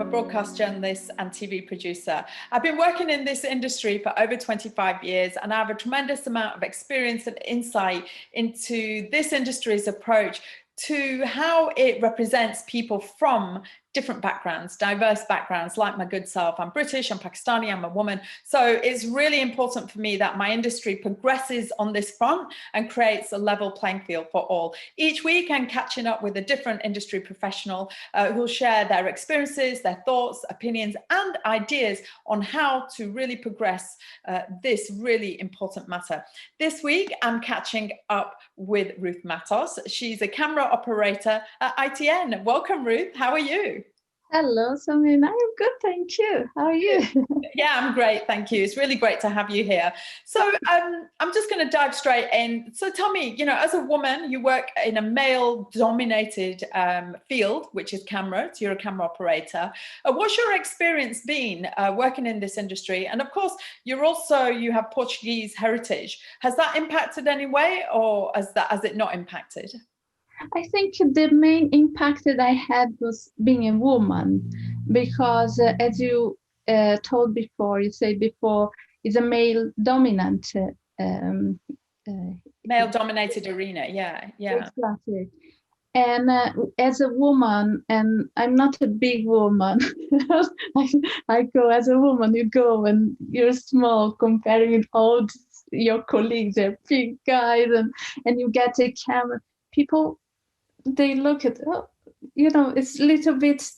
broadcast journalist and TV producer. I've been working in this industry for over 25 years, and I have a tremendous amount of experience and insight into this industry's approach to how it represents people from different backgrounds, diverse backgrounds, like my good self. I'm British, I'm Pakistani, I'm a woman. So it's really important for me that my industry progresses on this front and creates a level playing field for all. Each week I'm catching up with a different industry professional who'll share their experiences, their thoughts, opinions, and ideas on how to really progress this really important matter. This week I'm catching up with Ruth Matos. She's a camera operator at ITN. Welcome, Ruth. How are you? Hello, Samina. I'm good, thank you. How are you? Yeah, I'm great, thank you. It's really great to have you here. So I'm just going to dive straight in. So tell me, you know, as a woman, you work in a male-dominated field, which is camera. So you're a camera operator. What's your experience been working in this industry? And of course, you have Portuguese heritage. Has that impacted any way, or has it not impacted? I think the main impact that I had was being a woman, because as you told before, you said before, it's a male-dominant. Male-dominated arena, yeah. Exactly. And as a woman, and I'm not a big woman, I go as a woman, you go and you're small comparing with all your colleagues, they're big guys, and you get a camera. People, they look at, it's a little bit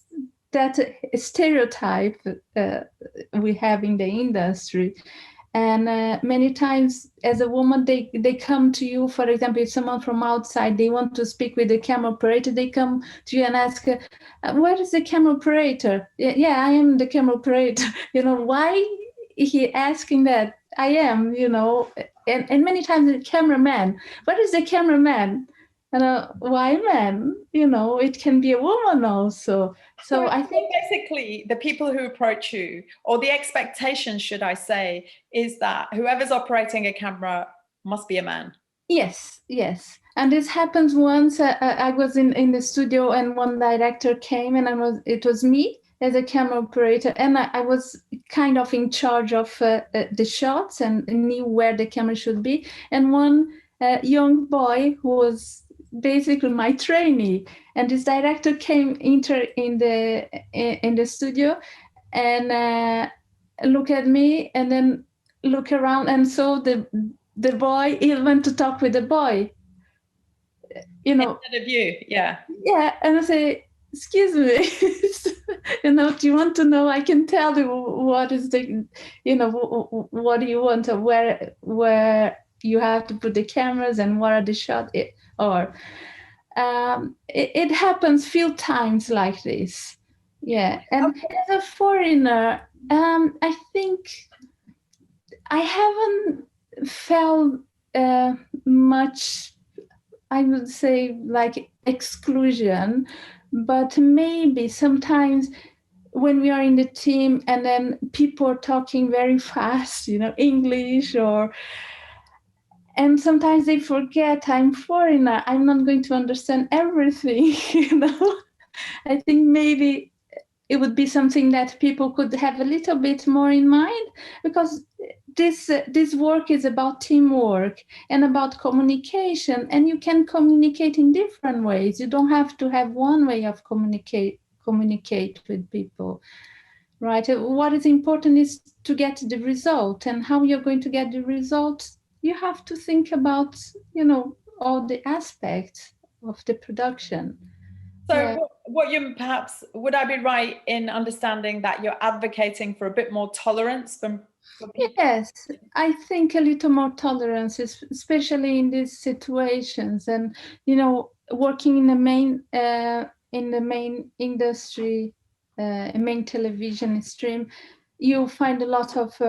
that stereotype we have in the industry. And many times as a woman, they come to you, for example, if someone from outside, they want to speak with the camera operator, they come to you and ask, where is the camera operator? Yeah, I am the camera operator. Why he asking that? I am, and many times the cameraman, what is the cameraman? And why man? It can be a woman also. So I think basically the people who approach you, or the expectation, should I say, is that whoever's operating a camera must be a man. Yes. And this happens once. I was in the studio, and one director came, and it was me as a camera operator, and I was kind of in charge of the shots and knew where the camera should be. And one young boy who was basically my trainee, and this director came in the studio and look at me, and then look around and saw the boy. He went to talk with the boy, instead of you. Yeah, and I say, excuse me, do you want to know? I can tell you what is the, what do you want, where you have to put the cameras and what are the shots. Or it happens few times like this. Yeah. And okay. As a foreigner, I think I haven't felt much, I would say, like exclusion, but maybe sometimes when we are in the team and then people are talking very fast, English, and sometimes they forget I'm foreigner. I'm not going to understand everything, I think maybe it would be something that people could have a little bit more in mind, because this work is about teamwork and about communication, and you can communicate in different ways. You don't have to have one way of communicate with people, right? What is important is to get the result, and how you're going to get the result. You have to think about, all the aspects of the production. So yeah. Would I be right in understanding that you're advocating for a bit more tolerance from people? Yes, I think a little more tolerance, especially in these situations. And, working in the main industry, main television stream, you find a lot of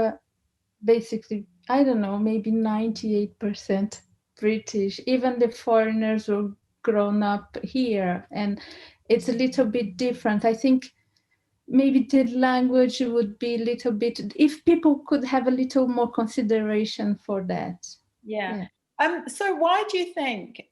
basically, I don't know, maybe 98% British. Even the foreigners were grown up here, and it's a little bit different. I think maybe the language would be a little bit, if people could have a little more consideration for that. Yeah. So why do you think,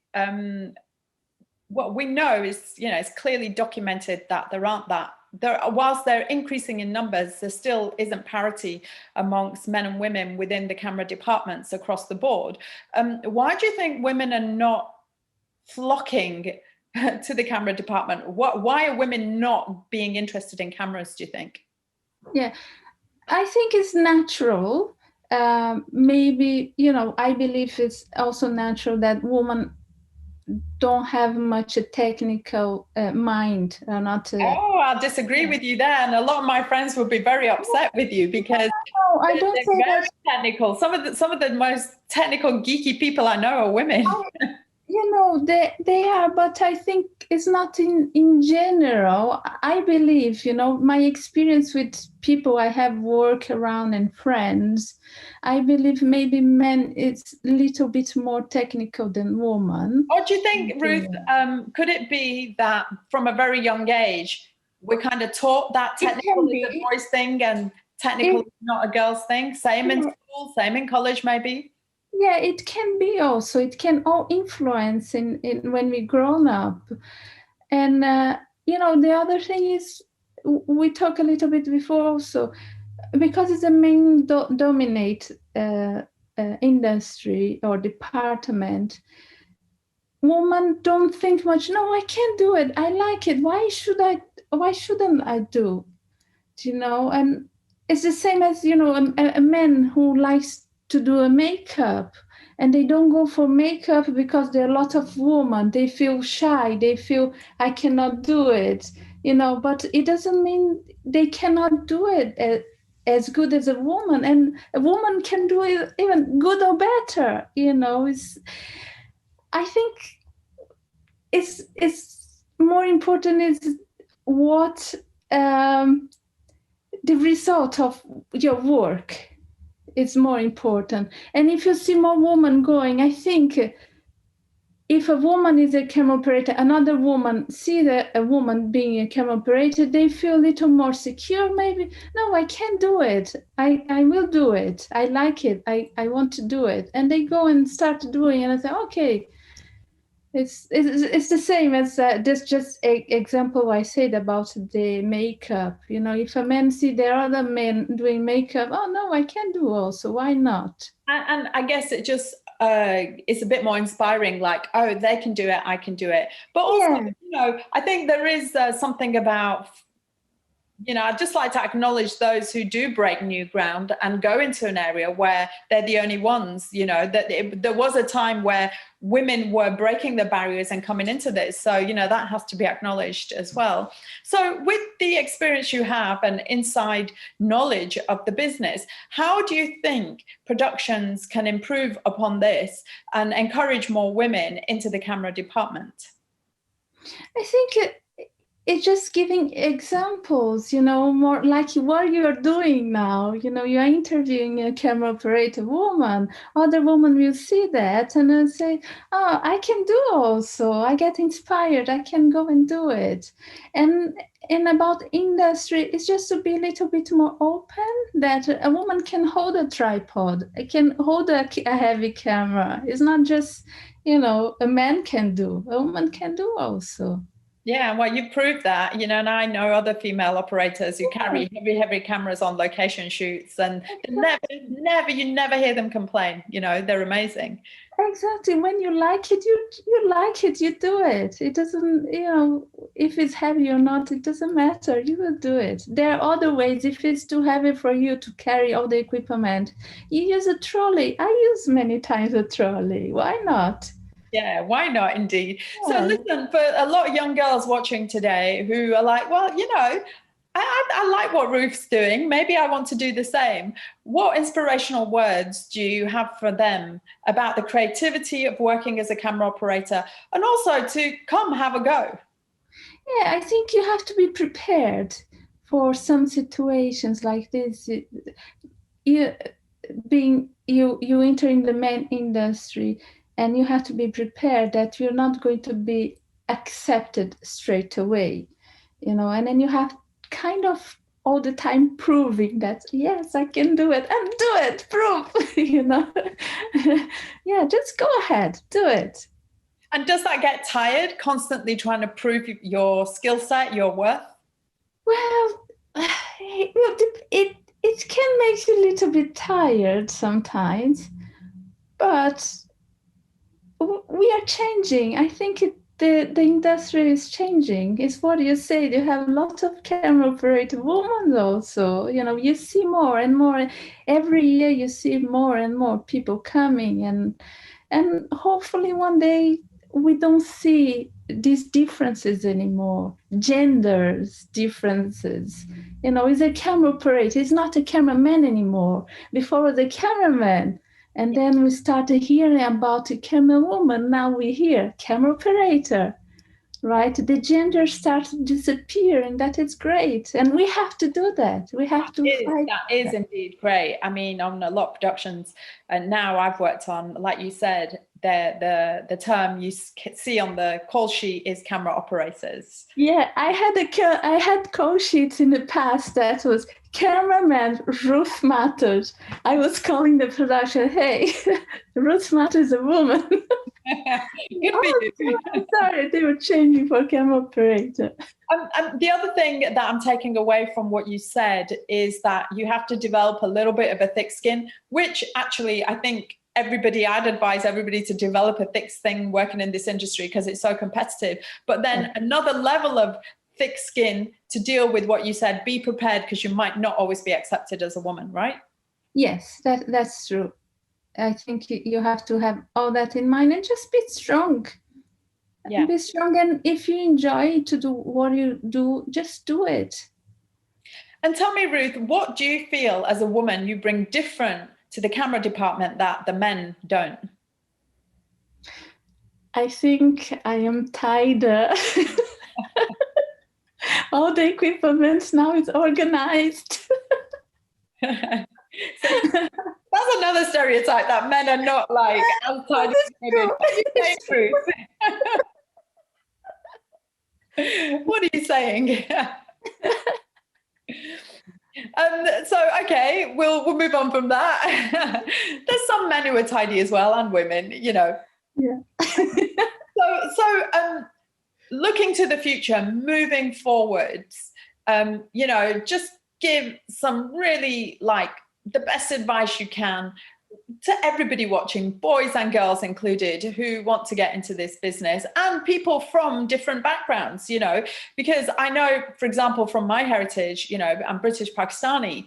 what we know is, it's clearly documented that there aren't that whilst they're increasing in numbers, there still isn't parity amongst men and women within the camera departments across the board. Why do you think women are not flocking to the camera department? Why are women not being interested in cameras, do you think? Yeah, I think it's natural. Maybe, I believe it's also natural that women don't have much a technical mind. I'll disagree with you there. And a lot of my friends would be very upset with you because I don't they're say very that. technical. Some of the most technical, geeky people I know are women. They are, but I think it's not in general. I believe, my experience with people I have worked around and friends, I believe maybe men is a little bit more technical than women. What do you think, Ruth? Could it be that from a very young age, we're kind of taught that technical is a boys thing and technical is not a girl's thing? Same in school, same in college, maybe? Yeah, it can be also. It can all influence in when we grown up. And, the other thing is, we talked a little bit before also, because it's a main dominate industry or department, women don't think much. No, I can't do it. I like it. Why shouldn't I do? And it's the same as, a man who likes to do a makeup and they don't go for makeup because there are a lot of women. They feel shy. They feel I cannot do it, but it doesn't mean they cannot do it as good as a woman. And a woman can do it even good or better, I think it's more important is what the result of your work is more important. And if you see more women going, I think if a woman is a camera operator, another woman see a woman being a camera operator, they feel a little more secure. Maybe, no, I can't do it. I will do it. I like it. I want to do it. And they go and start doing it. And I say, okay. It's the same as this just example I said about the makeup. If a man see there are other men doing makeup, oh no, I can do also. Why not? And I guess it just it's a bit more inspiring. Like, oh, they can do it, I can do it. But also, I think there is something about. I'd just like to acknowledge those who do break new ground and go into an area where they're the only ones, that there was a time where women were breaking the barriers and coming into this. So, that has to be acknowledged as well. So with the experience you have and inside knowledge of the business, how do you think productions can improve upon this and encourage more women into the camera department? I think it's just giving examples, more like what you're doing now. You're interviewing a camera operator woman. Other women will see that and then say, oh, I can do also. I get inspired. I can go and do it. And about industry, it's just to be a little bit more open, that a woman can hold a tripod. I can hold a heavy camera. It's not just, a man can do. A woman can do also. Yeah, well, you proved that, and I know other female operators who carry heavy cameras on location shoots, and you never hear them complain. They're amazing. Exactly. When you like it, you like it, you do it. It doesn't, if it's heavy or not, it doesn't matter. You will do it. There are other ways. If it's too heavy for you to carry all the equipment, you use a trolley. I use many times a trolley. Why not? Yeah, why not, indeed? Yeah. So listen, for a lot of young girls watching today who are like, well, I like what Ruth's doing. Maybe I want to do the same. What inspirational words do you have for them about the creativity of working as a camera operator and also to come have a go? Yeah, I think you have to be prepared for some situations like this. You enter in the main industry, and you have to be prepared that you're not going to be accepted straight away, and then you have kind of all the time proving that, yes, I can do it, and do it, prove, yeah, just go ahead, do it. And does that get tired, constantly trying to prove your skill set, your worth? Well, it can make you a little bit tired sometimes, but we are changing. I think the industry is changing. It's what you said. You have lots of camera operator women also. You know, you see more and more. Every year you see more and more people coming, and hopefully one day we don't see these differences anymore. Genders differences. You know, it's a camera operator. It's not a cameraman anymore. Before it was a cameraman. And then we started hearing about a camera woman. Now we hear camera operator, right? The gender starts to disappear, and that is great. And we have to do that. We have to fight. That is indeed great. I mean, on a lot of productions, and now I've worked on, like you said, the term you see on the call sheet is camera operators. Yeah, I had call sheets in the past that was cameraman Ruth Matos. I was calling the production, hey, Ruth Matos is a woman. Good for you. Sorry, they were changing for camera operator. The other thing that I'm taking away from what you said is that you have to develop a little bit of a thick skin, which actually I think I'd advise everybody to develop a thick skin working in this industry because it's so competitive. But then another level of thick skin to deal with what you said, be prepared because you might not always be accepted as a woman, right? Yes, that's true. I think you have to have all that in mind and just be strong. Yeah. Be strong, and if you enjoy to do what you do, just do it. And tell me, Ruth, what do you feel as a woman you bring different to the camera department that the men don't? I think I am tighter. All the equipment now is organized. That's another stereotype, that men are not like outside of women. What are you saying? So okay, we'll move on from that. There's some men who are tidy as well, and women, you know. Yeah. So looking to the future, moving forwards, you know, just give some really like the best advice you can to everybody watching, boys and girls included, who want to get into this business, and people from different backgrounds, you know, because I know, for example, from my heritage, you know, I'm British Pakistani.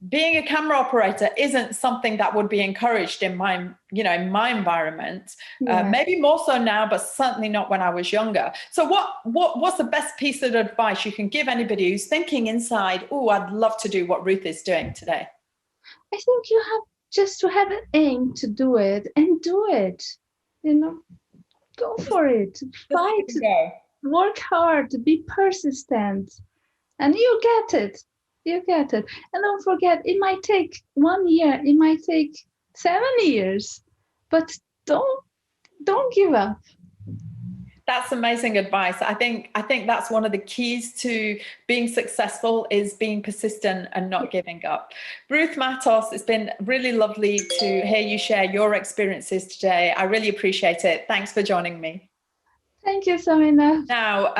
Being a camera operator isn't something that would be encouraged in my, you know, in my environment. Yeah. Maybe more so now, but certainly not when I was younger. So what's the best piece of advice you can give anybody who's thinking inside, oh, I'd love to do what Ruth is doing today? I think you have just to have an aim to do it and do it. You know, go for it. Fight, work hard, be persistent, and you get it. You get it. And don't forget, it might take 1 year, it might take 7 years, but don't give up. That's amazing advice. I think that's one of the keys to being successful is being persistent and not giving up. Ruth Matos, it's been really lovely to hear you share your experiences today. I really appreciate it. Thanks for joining me. Thank you, Samina. Now,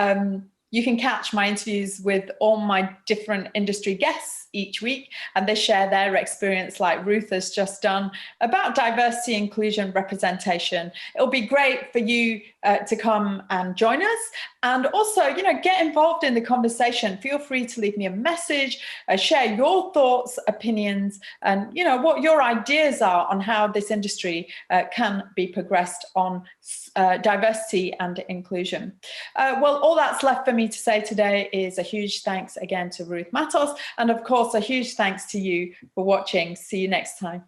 you can catch my interviews with all my different industry guests each week, and they share their experience like Ruth has just done about diversity, inclusion, representation. It'll be great for you to come and join us, and also, you know, get involved in the conversation. Feel free to leave me a message, share your thoughts, opinions, and, you know, what your ideas are on how this industry can be progressed on diversity and inclusion. Well, all that's left for me to say today is a huge thanks again to Ruth Matos, and of course a huge thanks to you for watching. See you next time.